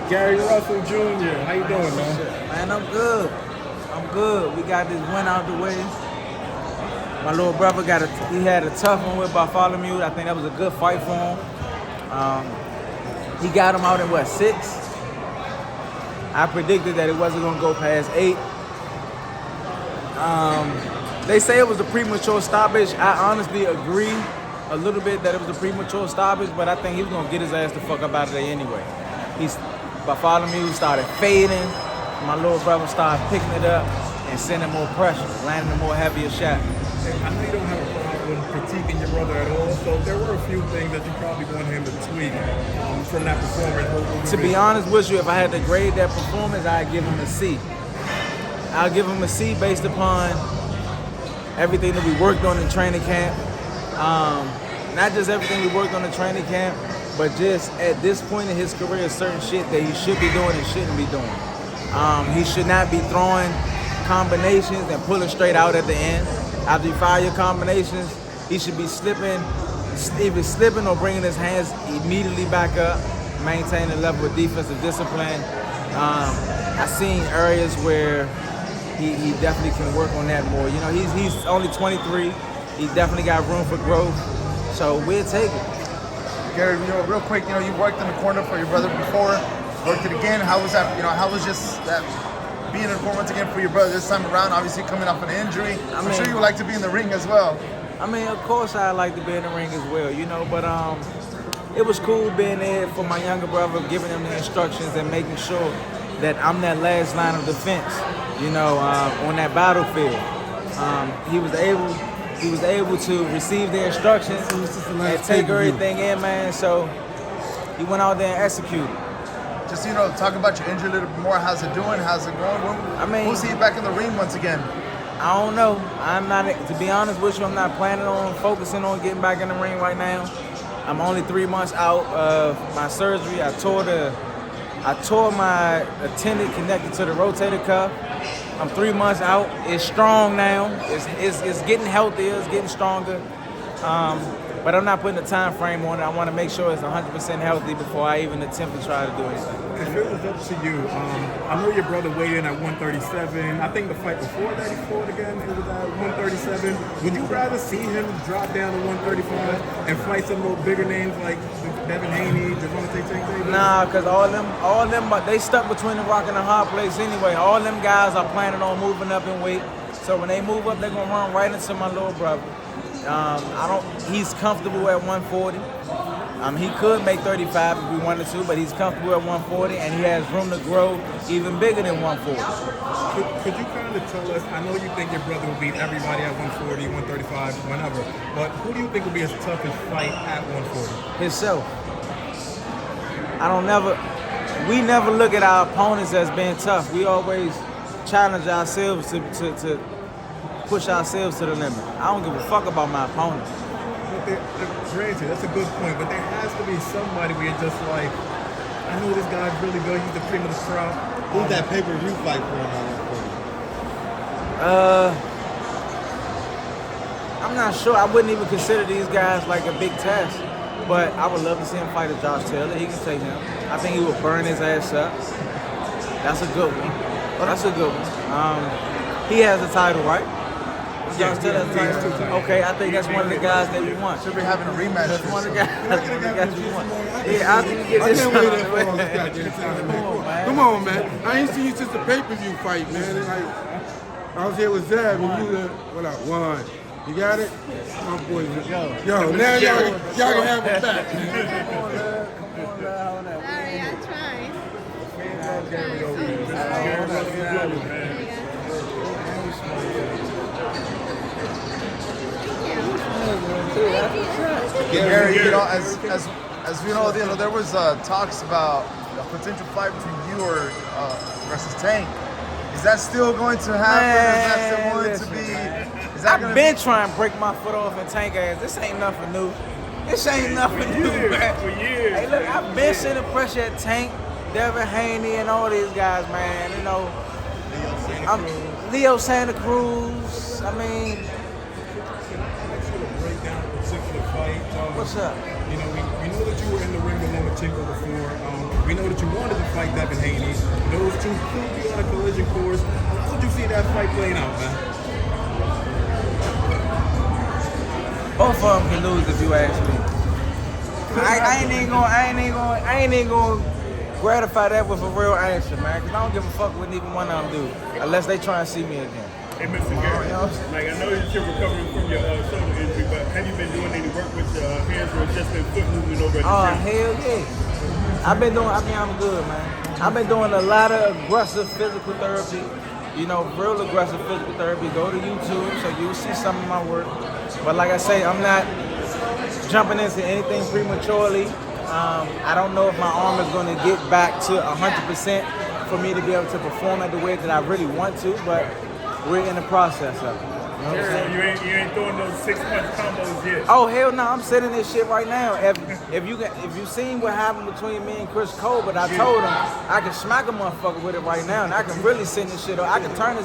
Gary Russell Jr., how you doing, man? Man, I'm good. I'm good. We got this win out the way. My little brother he had a tough one with Bartholomew. I think that was a good fight for him. He got him out in 6? I predicted that it wasn't gonna go past 8. They say it was a premature stoppage. I honestly agree a little bit that it was a premature stoppage, but I think he was gonna get his ass the fuck up out of there anyway. Bartholomew started fading. My little brother started picking it up and sending more pressure, landing a more heavier shot. I know you don't have a problem critiquing your brother at all, so there were a few things that you probably wanted him to tweak from that performance. To be honest with you, if I had to grade that performance, I'd give him a C. I'll give him a C based upon everything that we worked on in training camp. Not just everything we worked on in training camp, but just at this point in his career, certain shit that he should be doing and shouldn't be doing. He should not be throwing combinations and pulling straight out at the end. After you fire your combinations, he should be either slipping or bringing his hands immediately back up, maintaining a level of defensive discipline. I've seen areas where he definitely can work on that more. You know, he's only 23. He definitely got room for growth. So we'll take it. Gary, real quick, you worked in the corner for your brother before, worked it again. How was that? How was just that being in the corner once again for your brother this time around? Obviously coming off an injury. I'm sure you would like to be in the ring as well. I mean, of course I'd like to be in the ring as well, but it was cool being there for my younger brother, giving him the instructions and making sure that I'm that last line of defense, on that battlefield. He was able to receive the instructions and take everything in, man. So he went out there and executed. Just talk about your injury a little bit more. How's it doing? How's it going? We'll see you back in the ring once again. I don't know. I'm not. To be honest with you, I'm not planning on focusing on getting back in the ring right now. I'm only 3 months out of my surgery. I tore my tendon connected to the rotator cuff. I'm 3 months out. It's strong now. It's getting healthier. It's getting stronger. But I'm not putting a time frame on it. I want to make sure it's 100% healthy before I even attempt to try to do anything. If it was up to you, I know your brother weighed in at 137. I think the fight before that he fought again, it was at 137. Would you rather see him drop down to 135 and fight some little bigger names like Devin Haney, Gervonta? Nah, because all them, they stuck between the rock and the hard place anyway. All them guys are planning on moving up in weight. So when they move up, they're gonna run right into my little brother. He's comfortable at 140. He could make 35 if we wanted to, but he's comfortable at 140, and he has room to grow even bigger than 140. Could you kind of tell us, I know you think your brother will beat everybody at 140, 135, whenever, but who do you think will be his toughest fight at 140? Himself. We never look at our opponents as being tough. We always challenge ourselves to push ourselves to the limit. I don't give a fuck about my opponent. But granted, that's a good point, but there has to be somebody where you're just like, I know this guy's really good, he's the cream of the crop. Who's that pay-per-view fight for him at 140? I'm not sure. I wouldn't even consider these guys like a big test, but I would love to see him fight a Josh Taylor. He can take him. I think he would burn his ass up. That's a good one. He has the title, right? Okay, I think that's one of the guys that we want. Should be having a rematch. That's one of the guys we want. Yeah, I think you get this. Come on, man. I ain't seen you since the pay-per-view fight, man. It's like, I was here with Zeb and you won. You got it? My boy. Yo, now y'all can have it back. Come on, sorry, I'm trying. Gary, as we know, there was talks about a potential fight between you or versus Tank. Is that still going to happen? Man, is that still going to be? I've been trying to break my foot off in Tank ass. This ain't nothing new. This ain't nothing new, man. For years. Hey, look, I've been sending pressure at Tank, Devin Haney, and all these guys, man. Leo Santa Cruz. I mean, break down a particular fight. What's up? You know, we know that you were in the ring with Lomachenko before. We know that you wanted to fight Devin Haney. Those two could be on a collision course. How would you see that fight playing out, man? Both of them can lose if you ask me. I ain't even gonna gratify that with a real answer, man. Cause I don't give a fuck what neither one of them do, unless they try and see me again. Hey, Mr. Garrett, like I know you're recovering from your shoulder injury, but have you been doing any work with your hands or just been foot moving over at the Oh gym? hell yeah! I'm good, man. I've been doing a lot of aggressive physical therapy. You know, real aggressive physical therapy. Go to YouTube so you'll see some of my work. But like I say, I'm not jumping into anything prematurely. I don't know if my arm is going to get back to 100% for me to be able to perform at the way that I really want to, but we're in the process of it. You know what I'm So saying? you ain't throwing those 6-punch combos yet. Oh hell no! I'm sending this shit right now. If you seen what happened between me and Chris Cole, but I told him I can smack a motherfucker with it right now, and I can really send this shit up. I can turn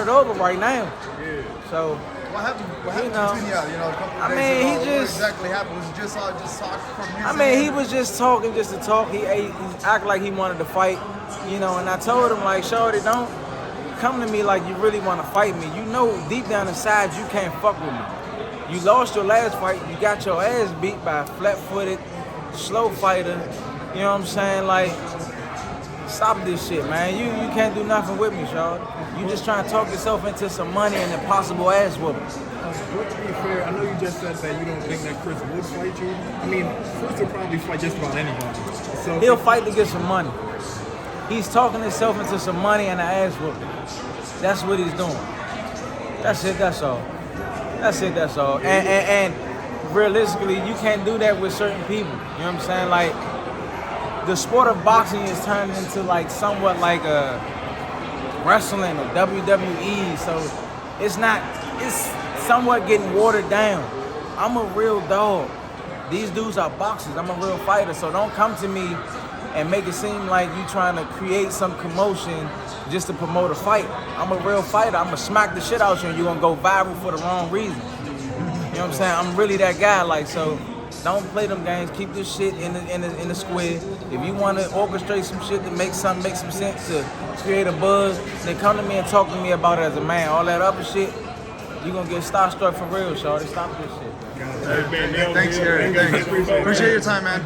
it over right now. Yeah. What So happened You know, between y'all? You know, a couple of I days mean, he ago? What just- exactly happened? Was it just talk from music? I mean, he was just talking just to talk. He acted like he wanted to fight, you know. And I told him like, shorty, don't come to me like you really want to fight me. You know, deep down inside, you can't fuck with me. You lost your last fight. You got your ass beat by a flat-footed, slow fighter. You know what I'm saying? Like, stop this shit, man. You can't do nothing with me, shorty. You just trying to talk yourself into some money and a possible ass whooping. But to be fair, I know you just said that you don't think that Chris would fight you. I mean, Chris will probably fight just about anybody. So He'll fight to get some money. He's talking himself into some money and an ass whooping. That's what he's doing. That's it, that's all. That's all. And realistically, you can't do that with certain people. You know what I'm saying? Like, the sport of boxing is turned into like somewhat like a wrestling or WWE. So it's somewhat getting watered down. I'm a real dog. These dudes are boxers. I'm a real fighter. So don't come to me and make it seem like you trying to create some commotion just to promote a fight. I'm a real fighter. I'm gonna smack the shit out you and you're gonna go viral for the wrong reason. You know what I'm saying? I'm really that guy. Like, so don't play them games. Keep this shit in the square. If you want to orchestrate some shit to make some sense to create a buzz, then come to me and talk to me about it as a man. All that other shit, you gonna get starstruck for real, shorty. Stop this shit. Thanks, Gary. Thanks. Appreciate your time, man.